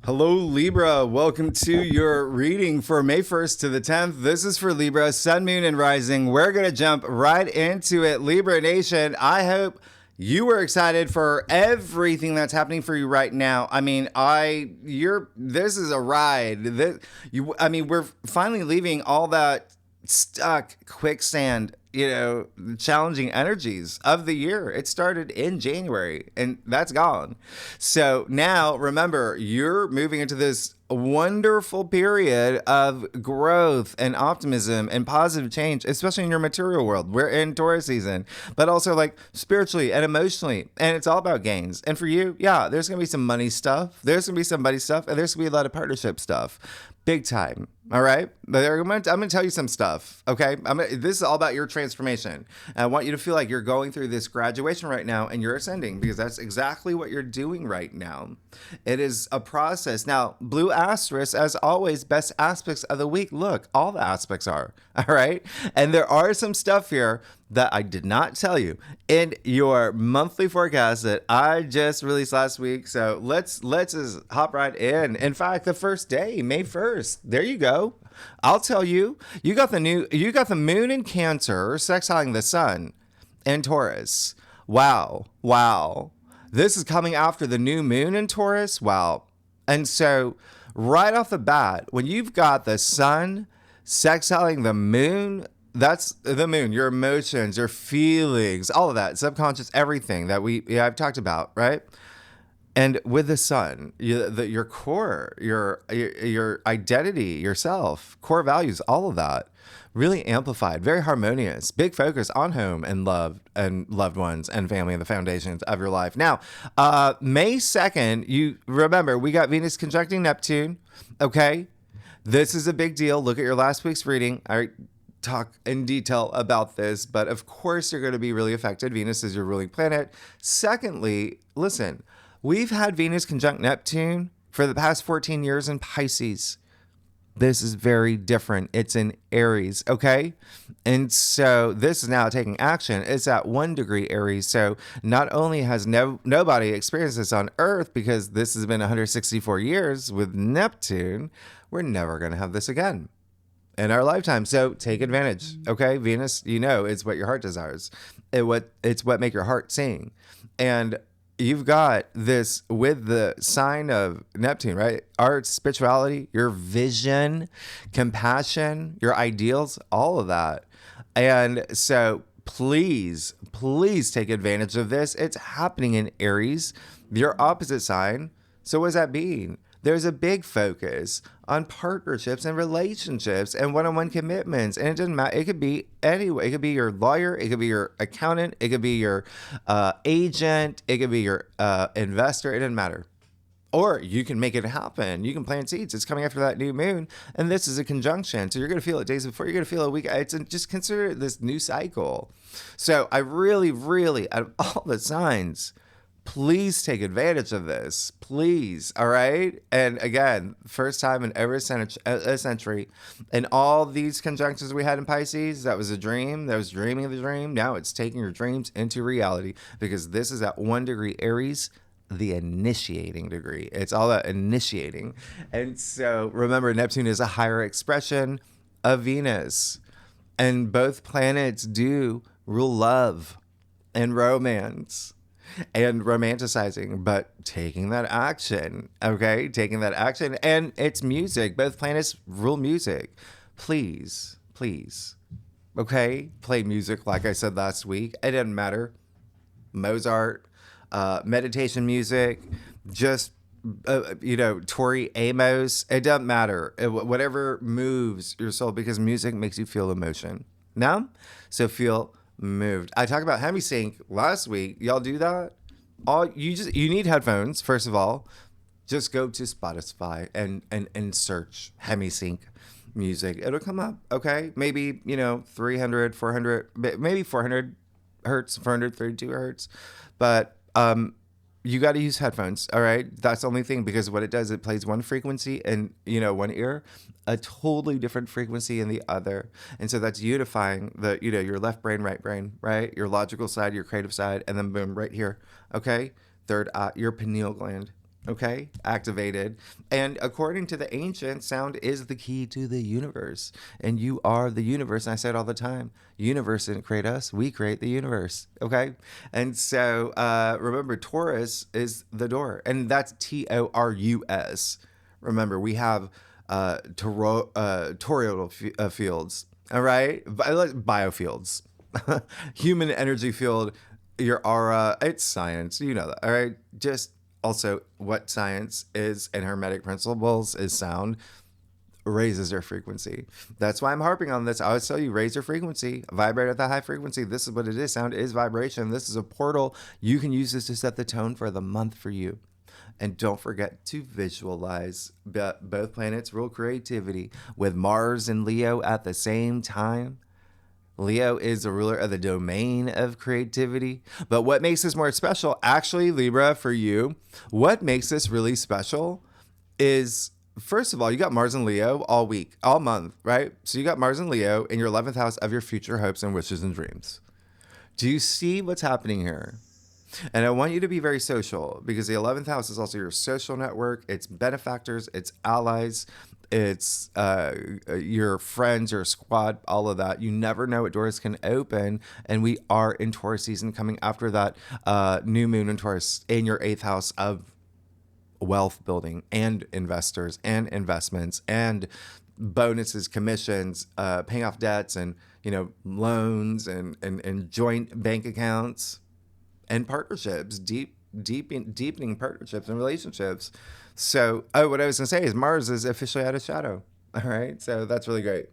Hello, Libra. Welcome to your reading for May 1st to the 10th. This is for Libra, Sun, Moon, and Rising. We're going to jump right into it. Libra Nation, I hope you were excited for everything that's happening for you right now. I mean, this is a ride. We're finally leaving all that stuck quicksand, challenging energies of the year. It started in January and that's gone. So now remember, you're moving into this wonderful period of growth and optimism and positive change, especially in your material world. We're in Taurus season, but also like spiritually and emotionally. And it's all about gains. And for you, yeah, there's going to be some money stuff. There's going to be some buddy stuff. And there's going to be a lot of partnership stuff. Big time. All right. But I'm going to tell you some stuff. Okay. This is all about your transformation. And I want you to feel like you're going through this graduation right now and you're ascending, because that's exactly what you're doing right now. It is a process. Now, blue asterisk, as always, best aspects of the week. Look, all the aspects are. All right. And there are some stuff here that I did not tell you in your monthly forecast that I just released last week. So let's just hop right in. In fact, the first day, May 1st, there you go. I'll tell you, you got the moon in Cancer sextiling the sun in Taurus. Wow. This is coming after the new moon in Taurus. Wow. And so right off the bat, when you've got the sun sextiling the moon, that's the moon, your emotions, your feelings, all of that, subconscious, everything that I've talked about, right? And with the sun, your core, your identity, yourself, core values, all of that, really amplified, very harmonious, big focus on home and love and loved ones and family and the foundations of your life. Now, May 2nd, you remember, we got Venus conjuncting Neptune, okay? This is a big deal. Look at your last week's reading. I talk in detail about this, but of course you're going to be really affected. Venus is your ruling planet. Secondly, listen, we've had Venus conjunct Neptune for the past 14 years in Pisces. This is very different. It's in Aries, okay? And so this is now taking action. It's at 1 degree Aries. So not only has nobody experienced this on Earth, because this has been 164 years with Neptune, we're never going to have this again in our lifetime. So take advantage, okay? Venus, it's what your heart desires. It's what make your heart sing. And you've got this with the sign of Neptune, right? Art, spirituality, your vision, compassion, your ideals, all of that. And so please take advantage of this. It's happening in Aries, your opposite sign. So what does that mean? There's a big focus on partnerships and relationships and one-on-one commitments. And it doesn't matter. It could be anyway. It could be your lawyer. It could be your accountant. It could be your agent. It could be your investor. It doesn't matter. Or you can make it happen. You can plant seeds. It's coming after that new moon. And this is a conjunction. So you're going to feel it days before. You're going to feel it a week. Just consider this new cycle. So I really, out of all the signs, please take advantage of this. Please. All right. And again, first time in every century. And all these conjunctions we had in Pisces, that was a dream. That was dreaming of the dream. Now it's taking your dreams into reality, because this is at 1 degree Aries, the initiating degree. It's all about initiating. And so remember, Neptune is a higher expression of Venus. And both planets do rule love and romance and romanticizing, but taking that action, okay? Taking that action. And it's music. Both planets rule music. Please, okay? Play music like I said last week. It doesn't matter. Mozart, meditation music, just, Tori Amos. It doesn't matter. Whatever moves your soul, because music makes you feel emotion. Now, so feel moved. I talked about HemiSync last week. Y'all do that? You need headphones. First of all, just go to Spotify and search HemiSync music. It'll come up. Okay, maybe 300, 400, maybe 400 hertz, 432 hertz, but you got to use headphones. All right, that's the only thing, because what it does, it plays one frequency in one ear, a totally different frequency in the other, and so that's unifying the your left brain, right, your logical side, your creative side, and then boom, right here. Okay, third eye, your pineal gland. okay, activated. And according to the ancients, sound is the key to the universe. And you are the universe. And I say it all the time. Universe didn't create us. We create the universe. Okay. And so remember, Taurus is the door. And that's Taurus. Remember, we have toroidal fields. All right. Biofields. Human energy field, your aura. It's science. You know that. All right. Just also, what science is and hermetic principles is sound raises your frequency. That's why I'm harping on this. I always tell you, raise your frequency, vibrate at the high frequency. This is what it is. Sound is vibration. This is a portal. You can use this to set the tone for the month for you. And don't forget to visualize. Both planets rule creativity with Mars and Leo at the same time. Leo is the ruler of the domain of creativity. But what makes this more special, actually, Libra, for you, what makes this really special is, first of all, you got Mars and Leo all week, all month, right? So you got Mars and Leo in your 11th house of your future hopes and wishes and dreams. Do you see what's happening here? And I want you to be very social, because the 11th house is also your social network. It's benefactors, it's allies, it's your friends, your squad, all of that. You never know what doors can open. And we are in Taurus season, coming after that new moon in Taurus in your 8th house of wealth building and investors and investments and bonuses, commissions, paying off debts and, loans and joint bank accounts and partnerships, deepening partnerships and relationships. So, what I was going to say is Mars is officially out of shadow. All right. So that's really great.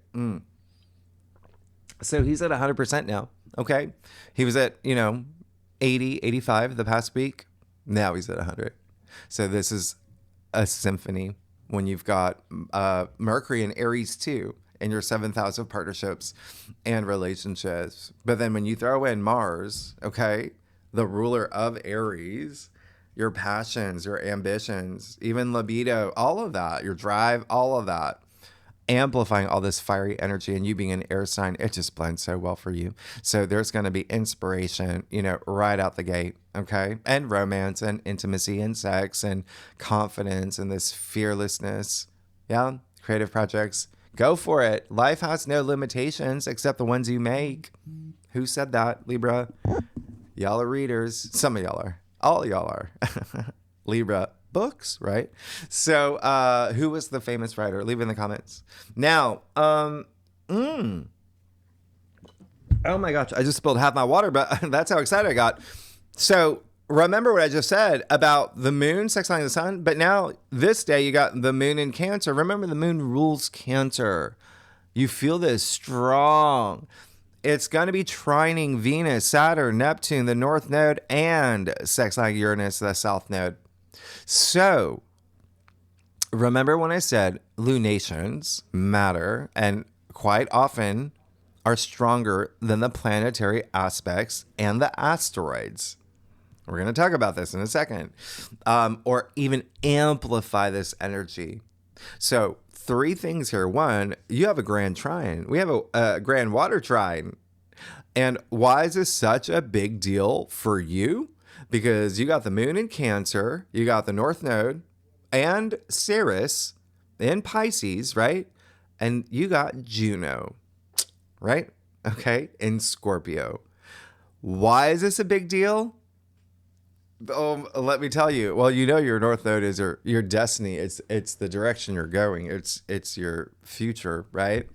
So he's at 100% now. Okay. He was at, 80, 85 the past week. Now he's at 100. So this is a symphony when you've got Mercury and Aries too in your 7th house of partnerships and relationships. But then when you throw in Mars, okay, the ruler of Aries, your passions, your ambitions, even libido, all of that, your drive, all of that, amplifying all this fiery energy, and you being an air sign, it just blends so well for you. So there's going to be inspiration, right out the gate. Okay. And romance and intimacy and sex and confidence and this fearlessness. Yeah. Creative projects. Go for it. Life has no limitations except the ones you make. Who said that, Libra? Y'all are readers. Some of y'all are. All of y'all are. Libra books, right? So who was the famous writer? Leave it in the comments. Now, oh my gosh, I just spilled half my water, but that's how excited I got. So remember what I just said about the moon sextiling the sun, but now this day you got the moon in Cancer. Remember, the moon rules Cancer. You feel this strong. It's going to be trining Venus, Saturn, Neptune, the North Node, and sextiling Uranus, the South Node. So, remember when I said lunations matter and quite often are stronger than the planetary aspects and the asteroids? We're going to talk about this in a second, or even amplify this energy. So, 3 things here. 1, you have a grand trine. We have a grand water trine. And why is this such a big deal for you? Because you got the moon in Cancer, you got the North Node and Ceres in Pisces, right? And you got Juno, right? Okay, in Scorpio. Why is this a big deal? Let me tell you. Well, your North Node is your destiny. It's the direction you're going. It's your future, right?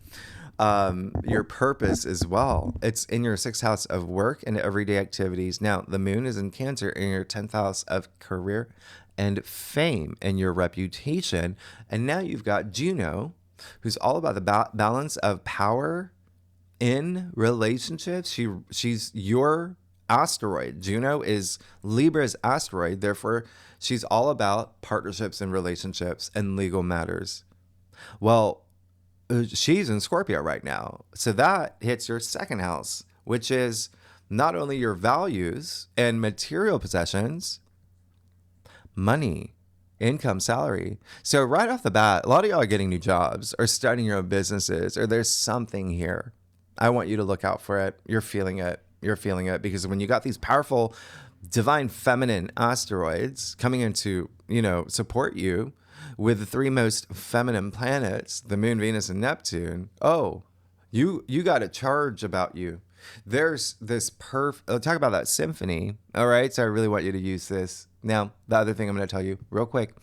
Your purpose as well. It's in your 6th house of work and everyday activities. Now, the moon is in Cancer in your 10th house of career and fame and your reputation. And now you've got Juno, who's all about the balance of power in relationships. She's your asteroid. Juno is Libra's asteroid. Therefore, she's all about partnerships and relationships and legal matters. Well, she's in Scorpio right now. So that hits your 2nd house, which is not only your values and material possessions, money, income, salary. So right off the bat, a lot of y'all are getting new jobs or starting your own businesses, or there's something here. I want you to look out for it. You're feeling it. Because when you got these powerful divine feminine asteroids coming in to, support you with the three most feminine planets, the Moon, Venus, and Neptune. Oh, you got a charge about you. There's this talk about that symphony. All right. So I really want you to use this. Now, the other thing I'm going to tell you real quick,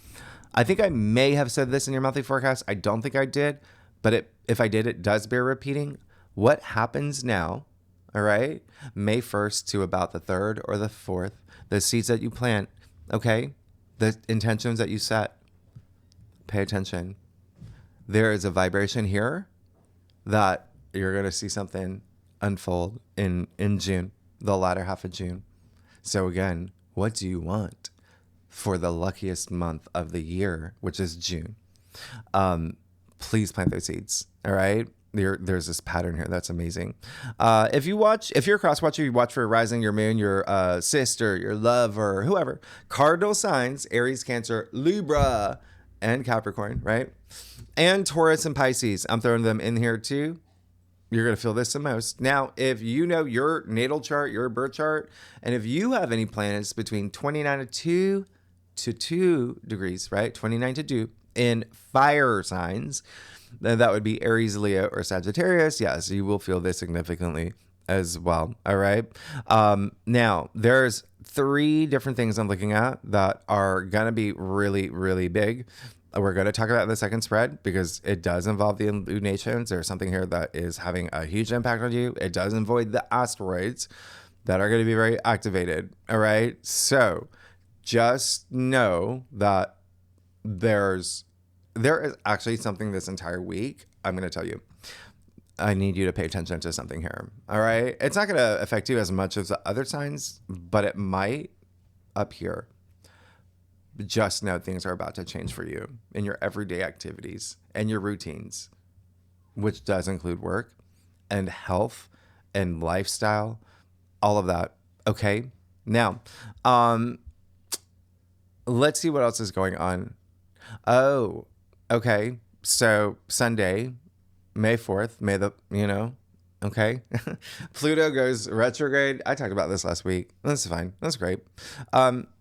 I think I may have said this in your monthly forecast. I don't think I did, but if I did, it does bear repeating. What happens now, all right, May 1st to about the 3rd or the 4th, the seeds that you plant, okay, the intentions that you set, pay attention. There is a vibration here that you're going to see something unfold in June, the latter half of June. So again, what do you want for the luckiest month of the year, which is June? Please plant those seeds. All right. There's this pattern here. That's amazing. If you're a cross watcher, you watch for rising, your moon, your sister, your lover, whoever. Cardinal signs, Aries, Cancer, Libra, and Capricorn, right? And Taurus and Pisces. I'm throwing them in here too. You're going to feel this the most. Now, if you know your natal chart, your birth chart, and if you have any planets between 29 to 2 degrees, right? 29 to 2 in fire signs, then that would be Aries, Leo, or Sagittarius. Yes, you will feel this significantly as well. All right. Now, there's 3 different things I'm looking at that are going to be really, really big. We're going to talk about the second spread because it does involve the lunations. There's something here that is having a huge impact on you. It does involve the asteroids that are going to be very activated. All right. So just know that there is actually something this entire week. I'm going to tell you. I need you to pay attention to something here. All right. It's not going to affect you as much as the other signs, but it might up here. Just know things are about to change for you in your everyday activities and your routines, which does include work and health and lifestyle, all of that. Okay. Now, let's see what else is going on. Oh, okay. So Sunday, May 4th, okay. Pluto goes retrograde. I talked about this last week. That's fine. That's great.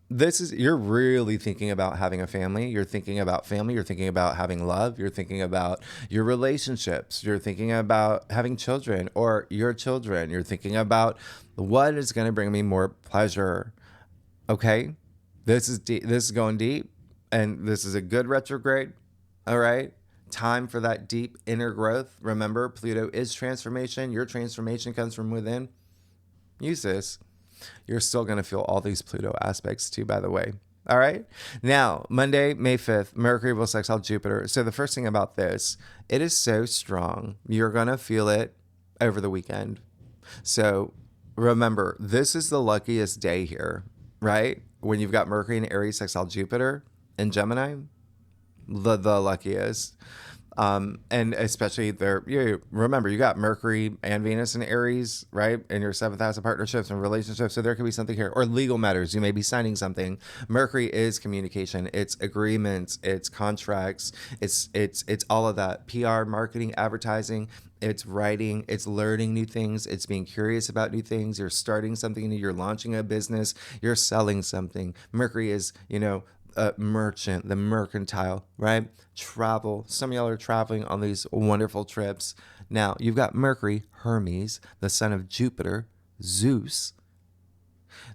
You're really thinking about having a family. You're thinking about family. You're thinking about having love. You're thinking about your relationships. You're thinking about having children or your children. You're thinking about what is going to bring me more pleasure. Okay. This is deep. This is going deep, and this is a good retrograde. All right. Time for that deep inner growth. Remember, Pluto is transformation. Your transformation comes from within. Use this. You're still going to feel all these Pluto aspects too, by the way. All right. Now, Monday, May 5th, Mercury will sextile Jupiter. So the first thing about this, it is so strong. You're going to feel it over the weekend. So remember, this is the luckiest day here, right? When you've got Mercury and Aries sextile Jupiter and Gemini, the luckiest. And especially remember, you got Mercury and Venus and Aries, right? In your 7th house of partnerships and relationships. So there could be something here, or legal matters. You may be signing something. Mercury is communication. It's agreements. It's contracts. It's all of that. PR, marketing, advertising. It's writing. It's learning new things. It's being curious about new things. You're starting something new. You're launching a business. You're selling something. Mercury is, merchant, the mercantile, right? Travel. Some of y'all are traveling on these wonderful trips. Now, you've got Mercury, Hermes, the son of Jupiter, Zeus.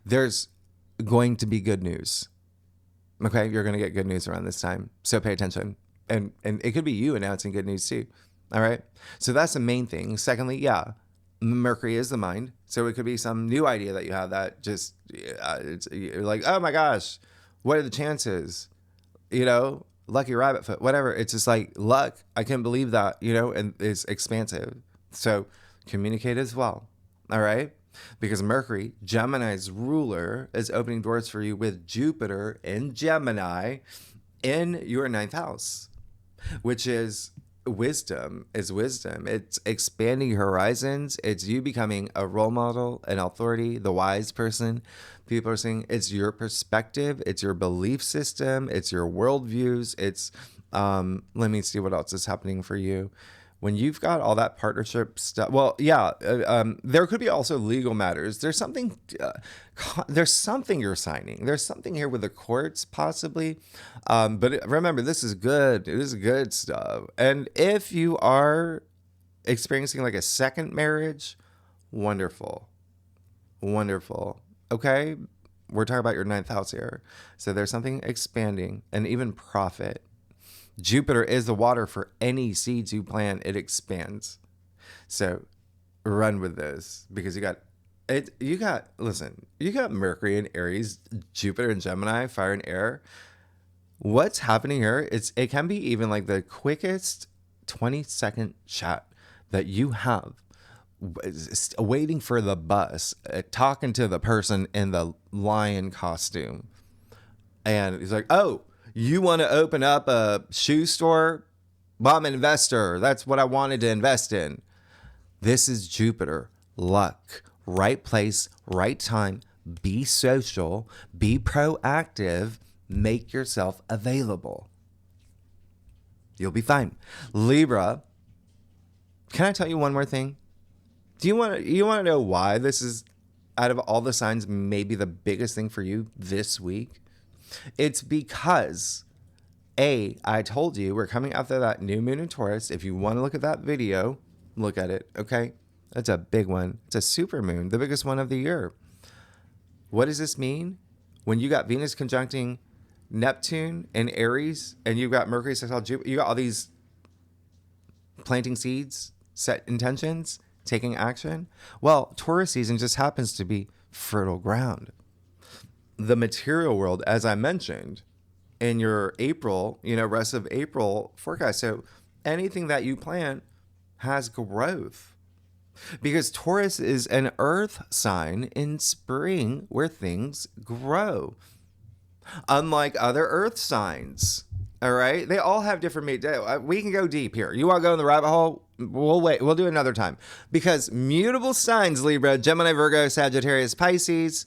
There's going to be good news. Okay, you're going to get good news around this time. So pay attention. And it could be you announcing good news too. All right? So that's the main thing. Secondly, Mercury is the mind. So it could be some new idea that you have that just, you're like, oh my gosh, what are the chances? Lucky rabbit foot, whatever. It's just like luck. I can't believe that, and it's expansive. So communicate as well. All right. Because Mercury, Gemini's ruler, is opening doors for you with Jupiter in Gemini in your 9th house, which is wisdom. It's expanding your horizons. It's you becoming a role model, an authority, the wise person. People are saying it's your perspective, it's your belief system, it's your worldviews. It's let me see what else is happening for you when you've got all that partnership stuff, well, yeah, there could be also legal matters. There's something you're signing. There's something here with the courts, possibly. But remember, this is good. It is good stuff. And if you are experiencing like a second marriage, wonderful. Wonderful. Okay? We're talking about your ninth house here. So there's something expanding and even profit. Jupiter is the water for any seeds you plant. It expands. So run with this because you got Mercury in Aries, Jupiter in Gemini, fire and air. What's happening here? It can be even like the quickest 20-second chat that you have waiting for the bus, talking to the person in the lion costume. And he's like, oh, you want to open up a shoe store? Well, I'm an investor. That's what I wanted to invest in. This is Jupiter. Luck. Right place, right time. Be social. Be proactive. Make yourself available. You'll be fine. Libra. Can I tell you one more thing? Do you want to know why this is, out of all the signs, maybe the biggest thing for you this week? It's because, I told you we're coming after that new moon in Taurus. If you want to look at that video, look at it, okay? That's a big one. It's a super moon, the biggest one of the year. What does this mean? When you got Venus conjuncting Neptune in Aries, and you've got Mercury sextile Jupiter, you got all these planting seeds, set intentions, taking action. Well, Taurus season just happens to be fertile ground. The material world, as I mentioned, in your April, rest of April forecast. So anything that you plant has growth. Because Taurus is an earth sign in spring where things grow. Unlike other earth signs, all right? They all have different... We can go deep here. You want to go in the rabbit hole? We'll wait. We'll do another time. Because mutable signs, Libra, Gemini, Virgo, Sagittarius, Pisces...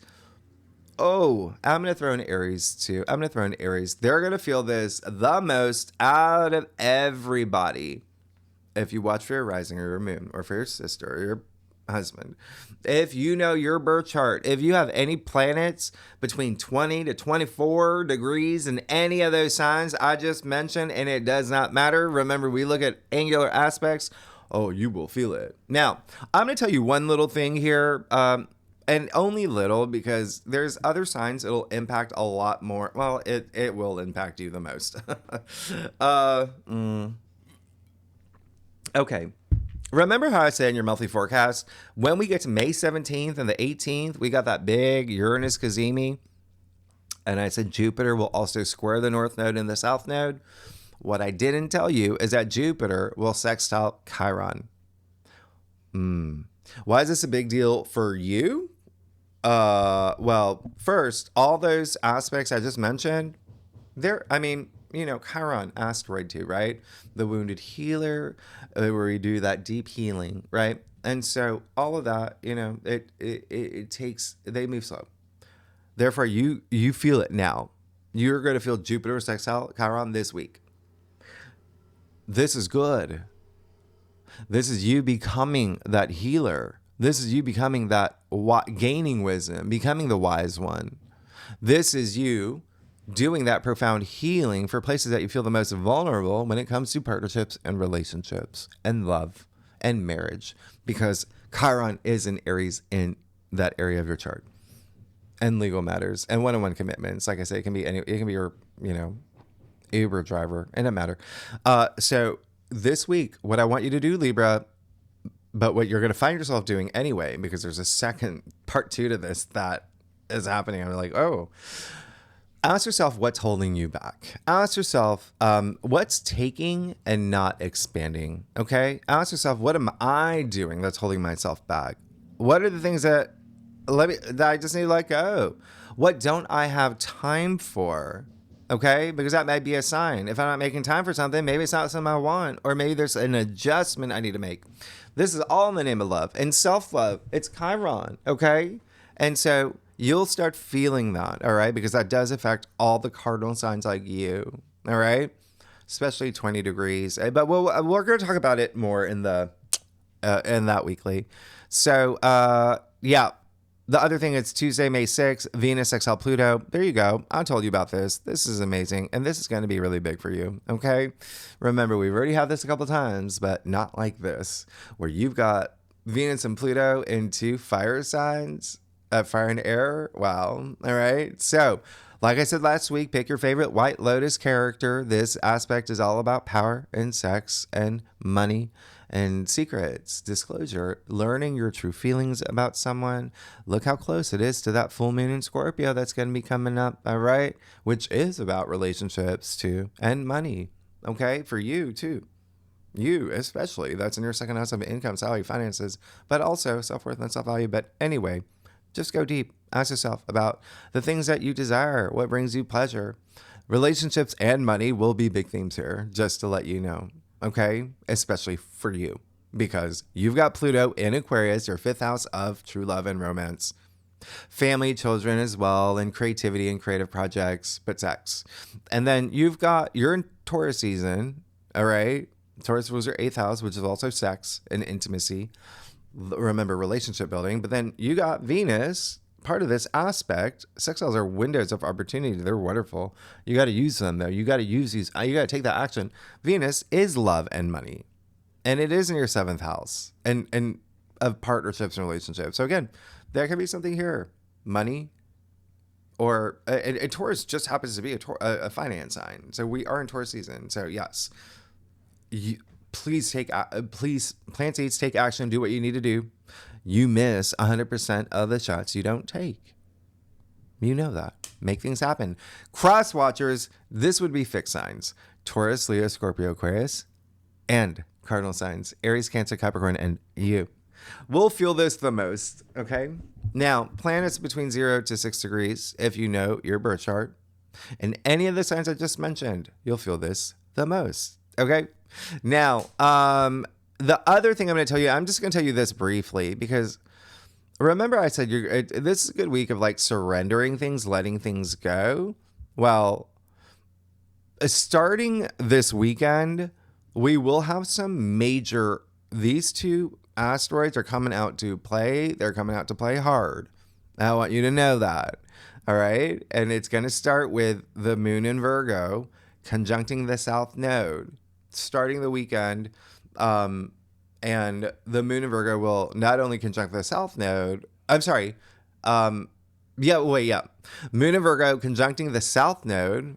Oh, I'm going to throw in Aries too. They're going to feel this the most out of everybody. If you watch for your rising or your moon, or for your sister or your husband, if you know your birth chart, if you have any planets between 20 to 24 degrees in any of those signs I just mentioned, and it does not matter. Remember, we look at angular aspects. Oh, you will feel it. Now, I'm going to tell you one little thing here. And only little, because there's other signs it'll impact a lot more. Well, it will impact you the most. Okay. Remember how I said in your monthly forecast, when we get to May 17th and the 18th, we got that big Uranus cazimi. And I said Jupiter will also square the North Node and the South Node. What I didn't tell you is that Jupiter will sextile Chiron. Why is this a big deal for you? Well, first, all those aspects I just mentioned, Chiron, asteroid too, right? The wounded healer, where we do that deep healing, right? And so all of that, it takes, they move slow. Therefore, you feel it now. You're going to feel Jupiter sextile Chiron this week. This is good. This is you becoming that healer. This is you becoming that, gaining wisdom, becoming the wise one. This is you doing that profound healing for places that you feel the most vulnerable when it comes to partnerships and relationships and love and marriage, because Chiron is in Aries in that area of your chart, and legal matters and one-on-one commitments. Like I say, it can be your, Uber driver, it doesn't matter. So this week, what I want you to do, Libra, but what you're going to find yourself doing anyway, because there's a second part 2 to this that is happening. I'm like, oh, ask yourself what's holding you back. Ask yourself what's taking and not expanding. Okay. Ask yourself, what am I doing that's holding myself back? What are the things that I just need to let go? What don't I have time for? Okay, because that might be a sign. If I'm not making time for something, maybe it's not something I want, or maybe there's an adjustment I need to make. This is all in the name of love and self-love. It's Chiron, okay? And so you'll start feeling that, all right? Because that does affect all the cardinal signs like you, all right? especially 20 degrees. But we're going to talk about it more in that weekly. So, yeah. The other thing is Tuesday, May 6th, Venus sextile Pluto. There you go. I told you about this. This is amazing. And this is going to be really big for you. Okay. Remember, we've already had this a couple times, but not like this, where you've got Venus and Pluto into fire signs, fire and air. Wow. All right. So, like I said last week, pick your favorite White Lotus character. This aspect is all about power and sex and money and secrets, disclosure, learning your true feelings about someone. Look how close it is to that full moon in Scorpio that's going to be coming up, all right? Which is about relationships too, and money, okay? For you too. You especially. That's in your second house of income, salary, finances, but also self-worth and self-value. But anyway, just go deep. Ask yourself about the things that you desire, what brings you pleasure. Relationships and money will be big themes here, just to let you know. Okay, especially for you, because you've got Pluto in Aquarius, your fifth house of true love and romance, family, children as well, and creativity and creative projects, but sex. And then you're in Taurus season, all right? Taurus was your eighth house, which is also sex and intimacy. Remember, relationship building. But then you got Venus, part of this aspect. Sextiles are windows of opportunity. They're wonderful. You got to use them, though. You got to use these. You got to take that action. Venus is love and money, and it is in your seventh house and of partnerships and relationships. So again, there could be something here, money, or and Taurus just happens to be a finance sign. So we are in Taurus season. So yes, please plant seeds, take action, do what you need to do. You miss 100% of the shots you don't take. You know that. Make things happen. Cross watchers, this would be fixed signs. Taurus, Leo, Scorpio, Aquarius, and cardinal signs. Aries, Cancer, Capricorn, and you. We'll feel this the most, okay? Now, planets between 0 to 6 degrees, if you know your birth chart. And any of the signs I just mentioned, you'll feel this the most, okay? Now, the other thing I'm going to tell you, I'm just going to tell you this briefly, because remember I said this is a good week of like surrendering things, letting things go. Well, starting this weekend, we will have some these two asteroids are coming out to play. They're coming out to play hard. I want you to know that. All right. And it's going to start with the moon in Virgo conjuncting the South Node, starting the weekend. And the moon in Virgo will not only conjunct the South Node. I'm sorry. Moon in Virgo conjuncting the South Node,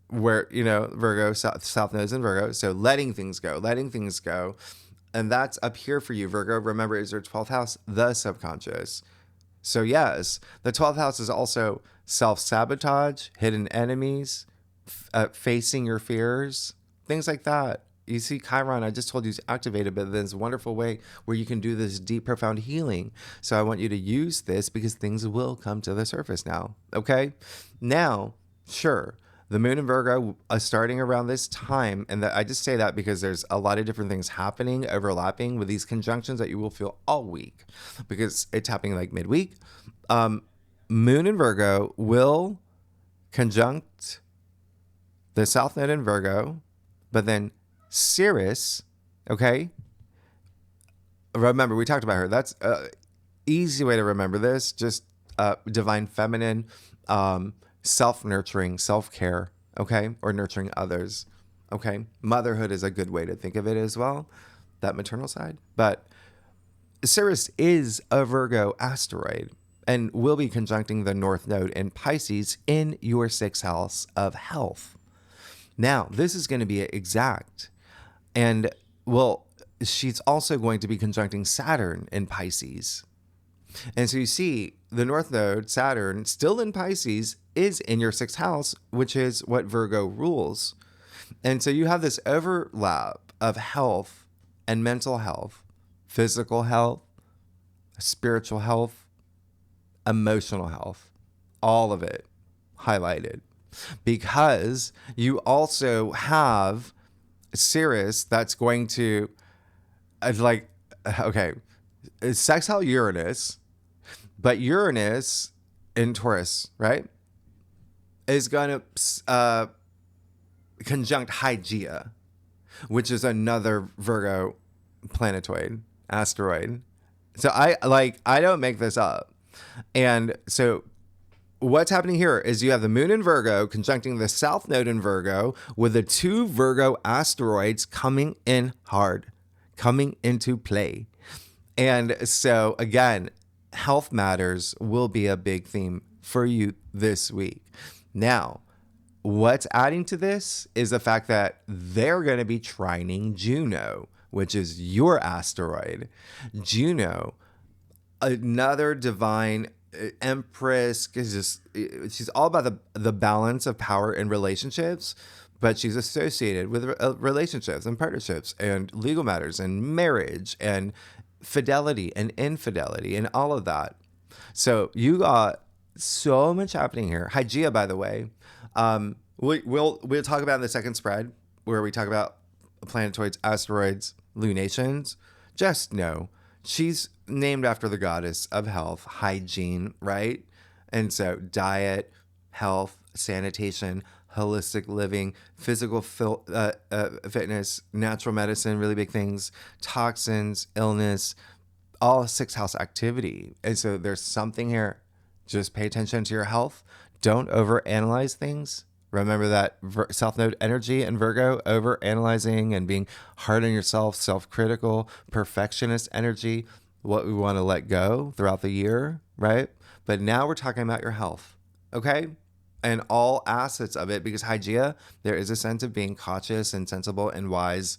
where, Virgo, South Node's in Virgo. So letting things go. And that's up here for you, Virgo. Remember, is your 12th house, the subconscious. So yes, the 12th house is also self-sabotage, hidden enemies, facing your fears, things like that. You see, Chiron, I just told you, is activated, but there's a wonderful way where you can do this deep, profound healing. So I want you to use this because things will come to the surface now. Okay? Now, sure, the moon in Virgo starting around this time, and I just say that because there's a lot of different things happening, overlapping with these conjunctions that you will feel all week because it's happening like midweek. Moon in Virgo will conjunct the South Node in Virgo, but then Ceres, okay? Remember, we talked about her. That's an easy way to remember this. Just divine feminine, self-nurturing, self-care, okay? Or nurturing others, okay? Motherhood is a good way to think of it as well, that maternal side. But Ceres is a Virgo asteroid and will be conjuncting the North Node in Pisces in your sixth house of health. Now, this is going to be exact. And, well, she's also going to be conjuncting Saturn in Pisces. And so you see, the North Node, Saturn, still in Pisces, is in your sixth house, which is what Virgo rules. And so you have this overlap of health and mental health, physical health, spiritual health, emotional health, all of it highlighted. Because you also have Ceres that's going to, sextile Uranus, but Uranus in Taurus, right, is going to conjunct Hygeia, which is another Virgo planetoid, asteroid. So I don't make this up. And so what's happening here is you have the moon in Virgo conjuncting the south node in Virgo with the 2 Virgo asteroids coming in hard, coming into play. And so again, health matters will be a big theme for you this week. Now, what's adding to this is the fact that they're going to be trining Juno, which is your asteroid. Juno, another divine empress, she's all about the balance of power in relationships, but she's associated with relationships and partnerships and legal matters and marriage and fidelity and infidelity and all of that. So you got so much happening here. Hygeia, by the way, we'll talk about in the second spread where we talk about planetoids, asteroids, lunations. Just know she's named after the goddess of health, hygiene, right? And so diet, health, sanitation, holistic living, physical fitness, natural medicine, really big things, toxins, illness, all 6th house activity. And so there's something here. Just pay attention to your health. Don't overanalyze things. Remember that South Node energy in Virgo, overanalyzing and being hard on yourself, self-critical, perfectionist energy, what we want to let go throughout the year, right? But now we're talking about your health, okay? And all assets of it, because Hygeia, there is a sense of being cautious and sensible and wise.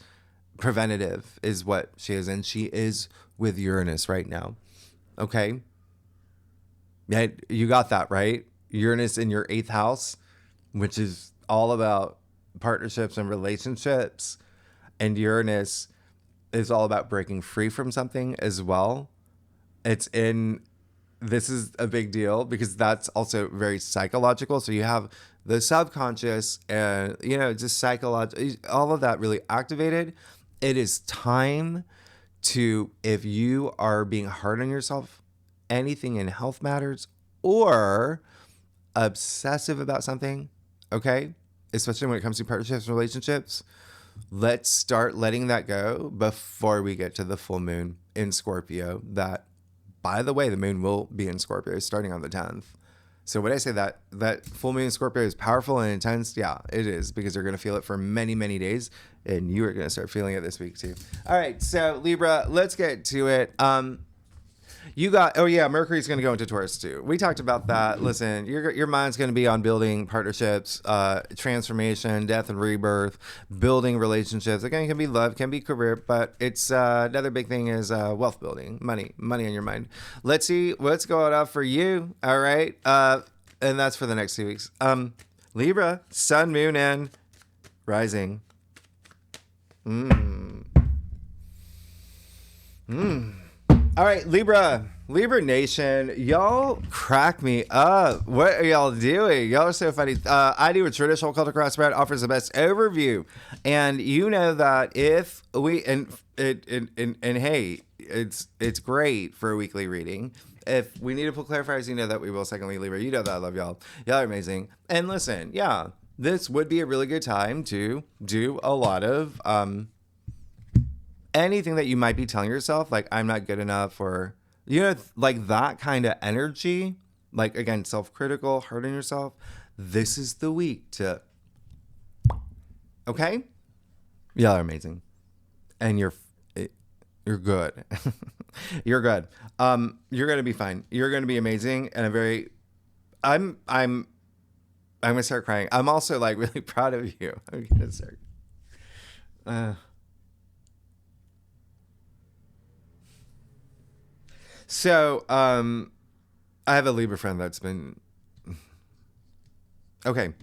Preventative is what she is, and she is with Uranus right now, okay? Yeah, you got that, right? Uranus in your 8th house, which is all about partnerships and relationships. And Uranus is all about breaking free from something as well. This is a big deal because that's also very psychological. So you have the subconscious and, just psychological, all of that really activated. It is time to, if you are being hard on yourself, anything in health matters or obsessive about something, okay? Especially when it comes to partnerships and relationships, let's start letting that go before we get to the full moon in Scorpio. That, by the way, the moon will be in Scorpio starting on the 10th. So when I say that full moon in Scorpio is powerful and intense, yeah, it is, because you're going to feel it for many, many days, and you are going to start feeling it this week too. All right, so Libra, let's get to it. Mercury's going to go into Taurus too. We talked about that. Listen, your mind's going to be on building partnerships, transformation, death and rebirth, building relationships. Again, it can be love, can be career, but it's another big thing is wealth building, money on your mind. Let's see what's going on for you. All right, and that's for the next 2 weeks. Libra, sun, moon, and rising. All right, Libra Nation, y'all crack me up. What are y'all doing? Y'all are so funny. I do a traditional culture cross spread, offers the best overview, and you know that if we and hey, it's great for a weekly reading. If we need to pull clarifiers, you know that we will. Secondly, Libra, you know that I love y'all. Y'all are amazing. And listen, yeah, this would be a really good time to do a lot of anything that you might be telling yourself, like I'm not good enough, or like that kind of energy, like again, self-critical, hard on yourself. This is the week to, okay? Y'all are amazing, and you're good. You're good. You're gonna be fine. You're gonna be amazing, and I'm gonna start crying. I'm also like really proud of you. I'm gonna start. So, I have a Libra friend that's been... Okay.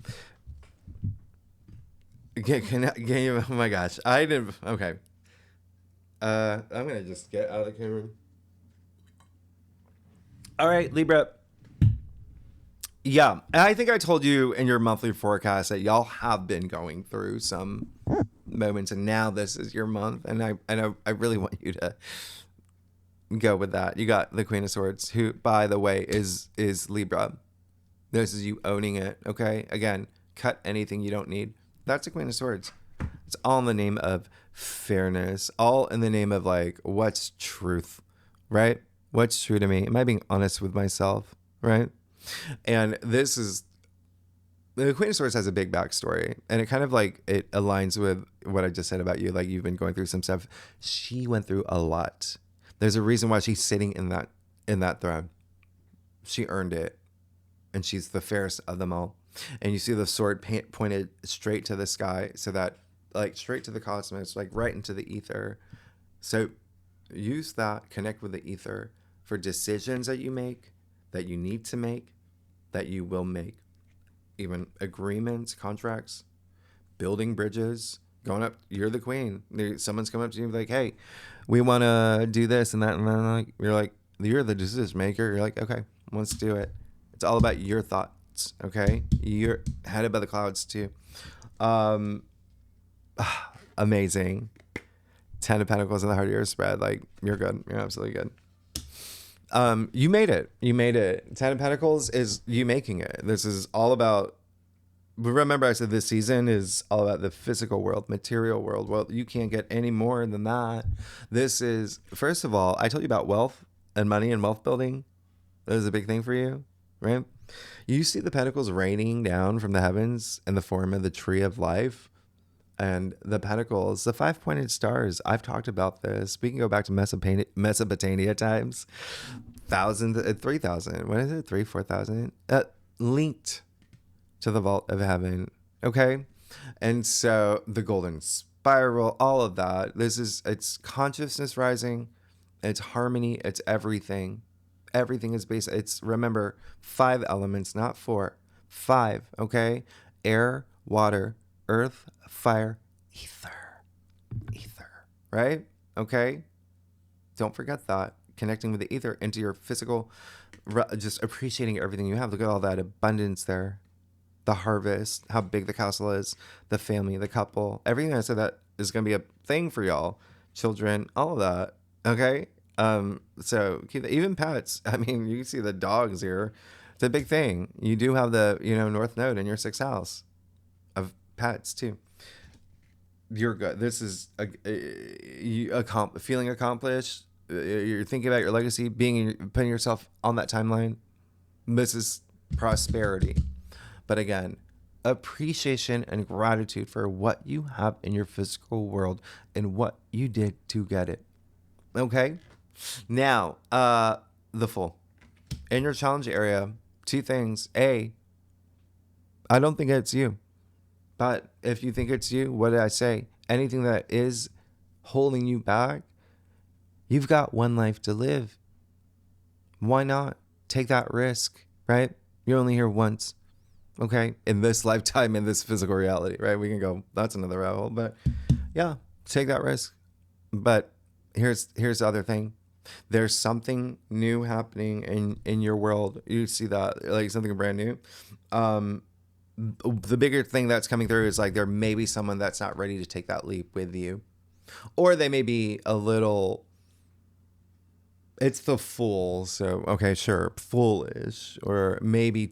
Can you... Oh my gosh. I didn't... Okay. I'm going to just get out of the camera. All right, Libra. Yeah. I think I told you in your monthly forecast that y'all have been going through some moments, and now this is your month. And I really want you to... go with that. You got the Queen of Swords, who, by the way, is Libra. This is you owning it, okay? Again, cut anything you don't need. That's a Queen of Swords. It's all in the name of fairness, all in the name of like, what's truth, right? What's true to me? Am I being honest with myself, right? And this is, the Queen of Swords has a big backstory, and it kind of like, it aligns with what I just said about you. Like, you've been going through some stuff. She went through a lot. There's a reason why she's sitting in that throne. She earned it, and she's the fairest of them all. And you see the sword pointed straight to the sky, so that, like, straight to the cosmos, like right into the ether. So use that, connect with the ether for decisions that you make, that you need to make, that you will make. Even agreements, contracts, building bridges, going up. You're the queen. Someone's coming up to you and be like, hey, we want to do this and that. And then like, you're like, you're the decision maker. You're like, okay, let's do it. It's all about your thoughts. Okay. You're headed by the clouds too. Amazing. 10 of Pentacles in the heart of your spread. Like, you're good. You're absolutely good. You made it. You made it. 10 of Pentacles is you making it. This is all about, remember I said this season is all about the physical world, material world. Well, you can't get any more than that. This is, first of all, I told you about wealth and money and wealth building. That is a big thing for you, right? You see the Pentacles raining down from the heavens in the form of the tree of life. And the Pentacles, the 5-pointed stars, I've talked about this. We can go back to Mesopotamia times. 3,000, what is it? 4,000? Linked to the vault of heaven. Okay? And so the golden spiral, all of that. It's consciousness rising. It's harmony. It's everything. Everything is based. It's, remember, 5 elements, not 4. 5, okay? Air, water, earth, fire, ether, right? Okay. Don't forget that. Connecting with the ether into your physical, just appreciating everything you have. Look at all that abundance there. The harvest, how big the castle is, the family, the couple, everything I said that is going to be a thing for y'all. Children, all of that. Okay. So keep even pets. I mean, you can see the dogs here. It's a big thing. You do have the, North Node in your 6th house of pets too. You're good. This is feeling accomplished. You're thinking about your legacy, putting yourself on that timeline. This is prosperity. But again, appreciation and gratitude for what you have in your physical world and what you did to get it. Okay? Now, the Fool. In your challenge area, 2 things. A, I don't think it's you. But if you think it's you, what did I say? Anything that is holding you back, you've got one life to live. Why not take that risk, right? You're only here once, okay? In this lifetime, in this physical reality, right? We can go, that's another rabbit hole, but yeah, take that risk. But here's the other thing. There's something new happening in your world. You see that, like something brand new. The bigger thing that's coming through is like there may be someone that's not ready to take that leap with you, or they may be a little, it's the Fool, so okay, sure, foolish, or maybe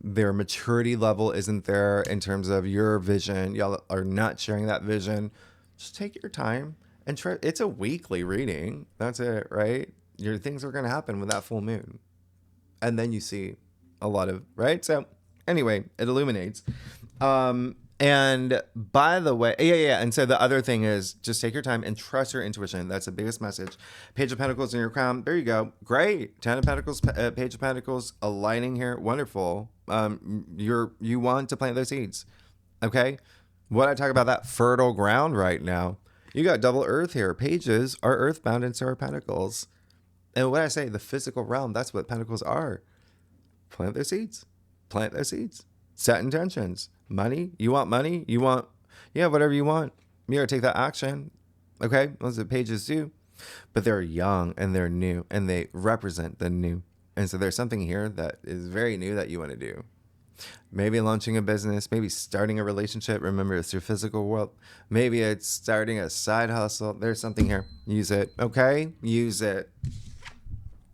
their maturity level isn't there in terms of your vision. Y'all are not sharing that vision. Just take your time and try. It's a weekly reading. That's it, right? Your things are going to happen with that full moon, and then you see a lot of, right? So anyway, it illuminates. And by the way, yeah. And so the other thing is just take your time and trust your intuition. That's the biggest message. Page of Pentacles in your crown. There you go. Great. 10 of Pentacles, Page of Pentacles aligning here. Wonderful. You want to plant those seeds. Okay. What I talk about, that fertile ground right now. You got double earth here. Pages are earthbound and so are Pentacles. And what I say, the physical realm, that's what Pentacles are. Plant their seeds. Plant their seeds. Set intentions. Money. You want money? You want, whatever you want. You gotta take that action. Okay? Those are Pages do. But they're young and they're new and they represent the new. And so there's something here that is very new that you want to do. Maybe launching a business, maybe starting a relationship. Remember, it's your physical world. Maybe it's starting a side hustle. There's something here. Use it. Okay? Use it.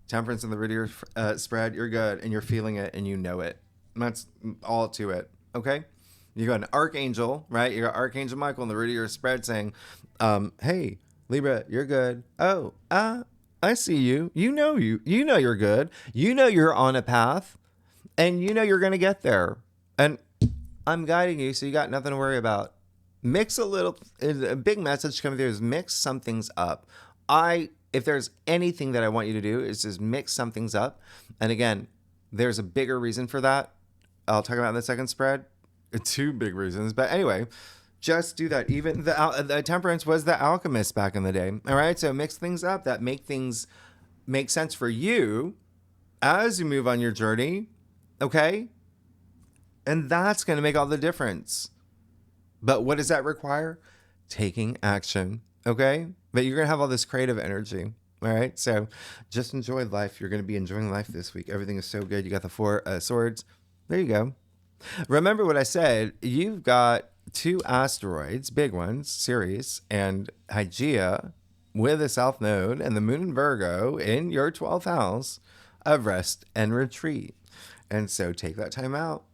Temperance in the Ritter spread. You're good and you're feeling it and you know it. That's all to it. Okay? You got an archangel, right? You got Archangel Michael in the root of your spread saying, hey, Libra, you're good. Oh, I see you. You know you're good. You know you're on a path, and you know you're going to get there. And I'm guiding you, so you got nothing to worry about. Mix a big message coming through is mix some things up. If there's anything that I want you to do, is just mix some things up. And again, there's a bigger reason for that. I'll talk about in the second spread. 2 big reasons. But anyway, just do that. Even the Temperance was the alchemist back in the day. All right. So mix things up that make things make sense for you as you move on your journey. Okay. And that's going to make all the difference. But what does that require? Taking action. Okay. But you're going to have all this creative energy. All right. So just enjoy life. You're going to be enjoying life this week. Everything is so good. You got the 4 swords. There you go. Remember what I said. You've got 2 asteroids, big ones, Ceres and Hygeia, with a south node and the moon in Virgo in your 12th house of rest and retreat. And so take that time out.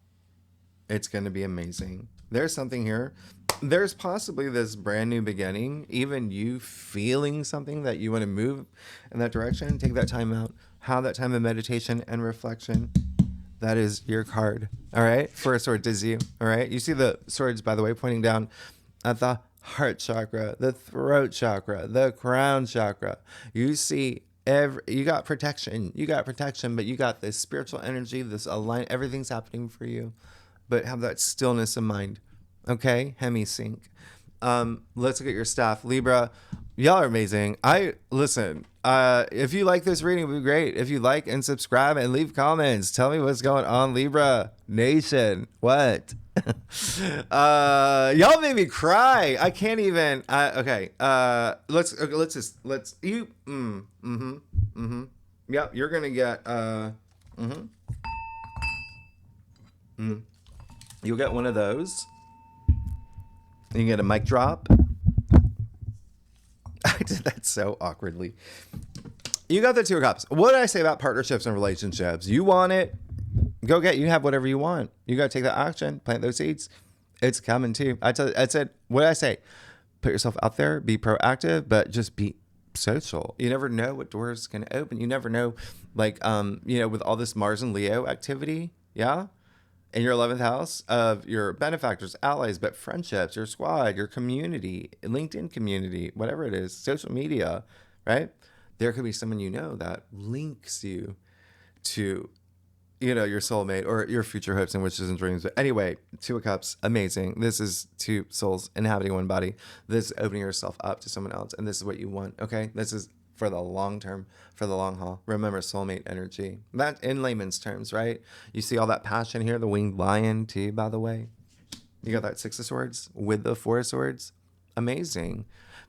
It's going to be amazing. There's something here. There's possibly this brand new beginning, even you feeling something that you want to move in that direction. Take that time out. Have that time of meditation and reflection. That is your card. All right. For a sword is you. All right. You see the swords, by the way, pointing down at the heart chakra, the throat chakra, the crown chakra. You see you got protection. You got protection, but you got this spiritual energy, this align. Everything's happening for you. But have that stillness of mind. Okay? Hemisync. Let's look at your staff. Libra, y'all are amazing. Listen, if you like this reading, it would be great. If you like and subscribe and leave comments, tell me what's going on, Libra Nation. What? Y'all made me cry. I can't even. Okay. Yep. You're going to get, you'll get one of those. You can get a mic drop. I did that so awkwardly. You got the 2 of Cups. What did I say about partnerships and relationships? You want it, go get it. You have whatever you want. You got to take that action, plant those seeds. It's coming too. I said, what did I say? Put yourself out there, be proactive, but just be social. You never know what doors can open. You never know, with all this Mars and Leo activity. Yeah. In your 11th house of your benefactors, allies, but friendships, your squad, your community, LinkedIn community, whatever it is, social media, right? There could be someone that links you to, your soulmate or your future hopes and wishes and dreams. But anyway, 2 of Cups, amazing. This is 2 souls inhabiting one body. This is opening yourself up to someone else. And this is what you want, okay? This is for the long term, for the long haul. Remember, soulmate energy. That in layman's terms, right? You see all that passion here, the winged lion too, by the way. You got that 6 of Swords with the 4 of Swords. Amazing.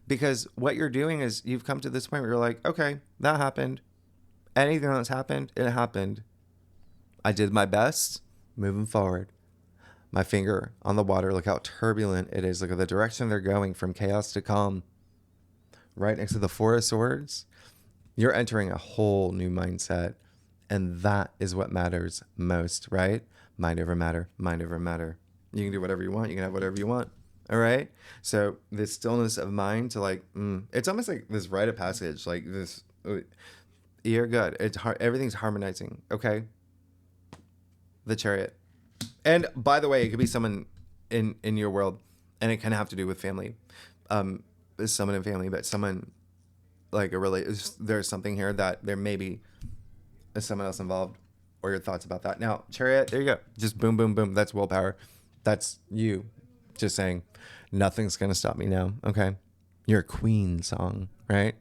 Because what you're doing is you've come to this point where you're like, okay, that happened. Anything that's happened, it happened. I did my best, moving forward. My finger on the water, look how turbulent it is. Look at the direction they're going from chaos to calm. Right next to the 4 of Swords, you're entering a whole new mindset. And that is what matters most, right? Mind over matter, mind over matter. You can do whatever you want. You can have whatever you want. All right? So this stillness of mind to it's almost like this rite of passage, like this, you're good. Everything's harmonizing, okay? The Chariot. And by the way, it could be someone in your world, and it can have to do with family. Someone in family, but someone there's something here that there may be someone else involved, or your thoughts about that. Now, Chariot, there you go. Just boom, boom, boom. That's willpower. That's you just saying, nothing's going to stop me now. Okay. You're a queen song, right?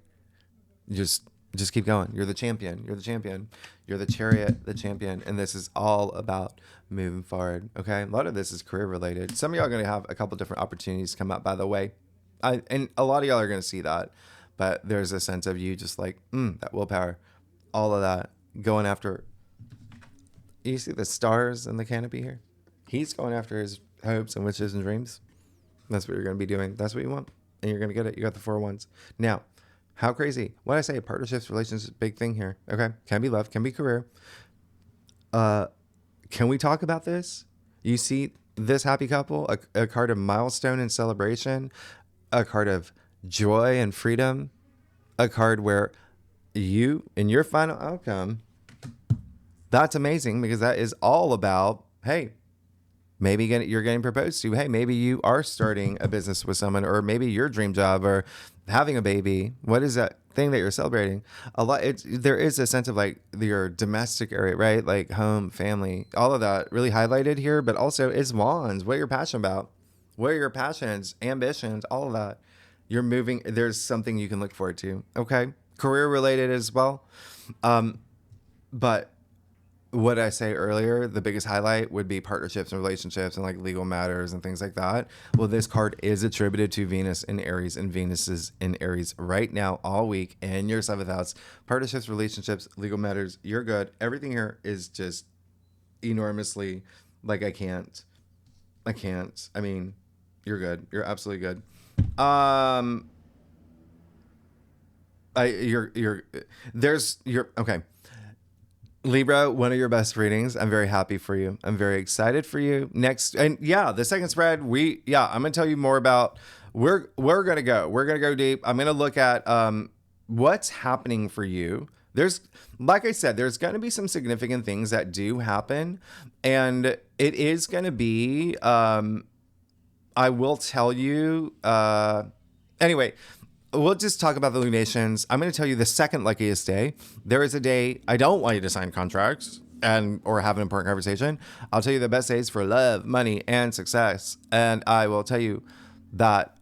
Just keep going. You're the champion. You're the champion. You're the Chariot, the champion. And this is all about moving forward. Okay. A lot of this is career related. Some of y'all are going to have a couple different opportunities come up, by the way. And a lot of y'all are going to see that, but there's a sense of you just that willpower, all of that going after. You see the stars in the canopy here? He's going after his hopes and wishes and dreams. That's what you're going to be doing. That's what you want. And you're going to get it. You got the 4 of Wands. Now, how crazy. What I say, partnerships, relationships, big thing here. Okay. Can be love, can be career. Can we talk about this? You see this happy couple, a card of milestone and celebration, a card of joy and freedom, a card where you, in your final outcome, that's amazing because that is all about, hey, maybe you're getting proposed to. Hey, maybe you are starting a business with someone, or maybe your dream job, or having a baby. What is that thing that you're celebrating? A lot. There is a sense of like your domestic area, right? Like home, family, all of that really highlighted here. But also, it's wands. What you're passionate about, what are your passions, ambitions, all of that. You're moving. There's something you can look forward to. Okay, career related as well. But what I say earlier, the biggest highlight would be partnerships and relationships and like legal matters and things like that. Well, this card is attributed to Venus in Aries, and Venus is in Aries right now all week in your 7th house. Partnerships, relationships, legal matters, you're good. Everything here is just enormously like I can't. I mean, you're good. You're absolutely good. Okay. Libra, one of your best readings. I'm very happy for you. I'm very excited for you. Next, and yeah, the second spread, I'm gonna tell you more about. We're gonna go deep. I'm gonna look at what's happening for you. There's, like I said, there's gonna be some significant things that do happen, and it is gonna be. I will tell you. Anyway. We'll just talk about the lunations. I'm going to tell you the second luckiest day. There is a day I don't want you to sign contracts or have an important conversation. I'll tell you the best days for love, money, and success. And I will tell you that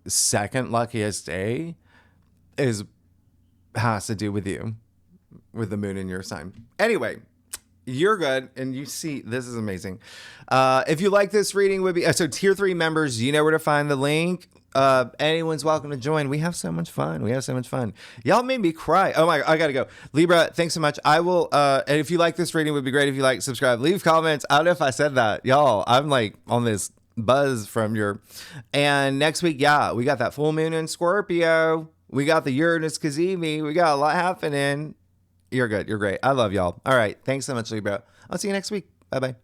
second luckiest day has to do with you, with the moon in your sign. Anyway, you're good, and you see this is amazing. If you like this reading, would be so tier 3 members. You know where to find the link. Anyone's welcome to join. We have so much fun. Y'all made me cry. Oh my, I gotta go. Libra, thanks so much. I will, and if you like this reading, it would be great if you like, subscribe, leave comments. I don't know if I said that. Y'all, I'm like on this buzz from and next week, yeah, we got that full moon in Scorpio. We got the Uranus Kazemi. We got a lot happening. You're good. You're great. I love y'all. All right. Thanks so much, Libra. I'll see you next week. Bye-bye.